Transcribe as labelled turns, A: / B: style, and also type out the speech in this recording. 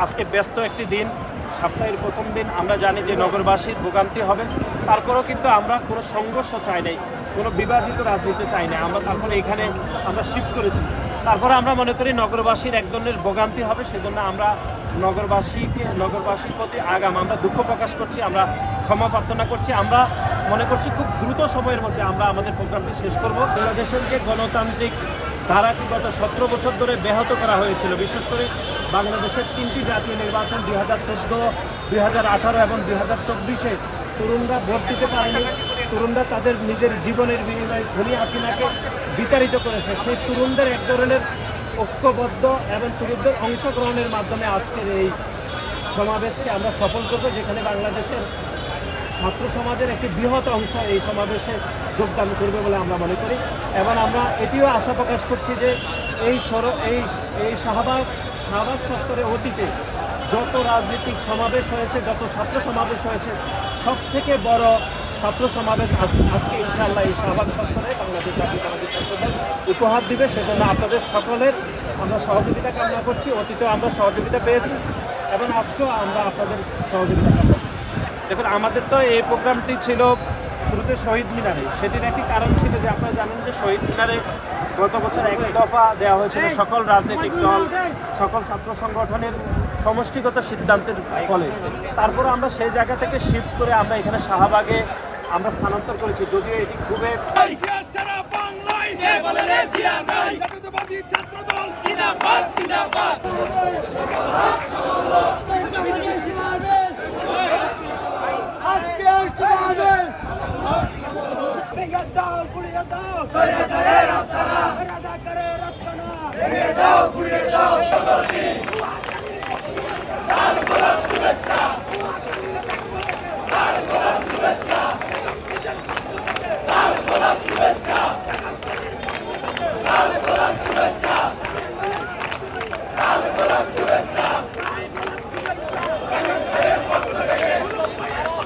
A: আজকে ব্যস্ত একটি দিন, সপ্তাহের প্রথম দিন। আমরা জানি যে নগরবাসীর ভোগান্তি হবে, তারপরেও কিন্তু আমরা কোনো সংঘর্ষ চাই নাই, কোনো বিভাজিত রাজনীতি চাই না। আমরা তারপরে এখানে আমরা শিফট করেছি। তারপরে আমরা মনে করি নগরবাসীর এক ধরনের ভোগান্তি হবে, সেজন্য আমরা নগরবাসীর প্রতি আমরা দুঃখ প্রকাশ করছি, আমরা ক্ষমা প্রার্থনা করছি। আমরা মনে করছি খুব দ্রুত সময়ের মধ্যে আমরা আমাদের প্রোগ্রামটি শেষ করব। বাংলাদেশের যে গণতান্ত্রিক ধারাটি গত 17 বছর ধরে ব্যাহত করা হয়েছিল, বিশেষ করে বাংলাদেশের 3টি জাতীয় নির্বাচন 2014, 2018 এবং 2024-এ তরুণরা ভোট দিতে পারেনি। তরুণরা তাদের নিজের জীবনের বিনিময়ে ধনী হাসিনাকে বিতাড়িত করেছে। সেই তরুণদের এক ধরনের ঐক্যবদ্ধ এবং তরুণদের অংশগ্রহণের মাধ্যমে আজকের এই সমাবেশকে আমরা সফল করব, যেখানে বাংলাদেশের ছাত্র সমাজের একটি বৃহৎ অংশ এই সমাবেশে যোগদান করবে বলে আমরা মনে করি। এবং আমরা এটিও আশা প্রকাশ করছি যে এই শাহবাগ চত্বরে অতীতে যত রাজনৈতিক সমাবেশ হয়েছে, যত ছাত্র সমাবেশ হয়েছে, সব থেকে বড় ছাত্র সমাবেশ আজকে ইনশাআল্লাহ এই শাহবাগ চত্বরে বাংলাদেশ জাতীয়তাবাদী ছাত্রদল উপহার দিবে। সেজন্য আপনাদের সকলের আমরা সহযোগিতা কামনা করছি। অতীতেও আমরা সহযোগিতা পেয়েছি এবং আজকেও আমরা আপনাদের সহযোগিতা কামনা করছি। দেখুন, আমাদের তো এই প্রোগ্রামটি ছিল শুরুতে শহীদ মিনারে। সেটির একটি কারণ ছিল যে আপনারা জানেন যে শহীদ মিনারে গত বছর এক দফা দেওয়া হয়েছিল সকল রাজনৈতিক দল, সকল ছাত্র সংগঠনের সমষ্টিগত সিদ্ধান্তের ফলে। তারপর আমরা সেই জায়গা থেকে শিফট করে আমরা এখানে শাহবাগে আমরা স্থানান্তর করেছি। যদিও এটি খুবই
B: ছাত্রদল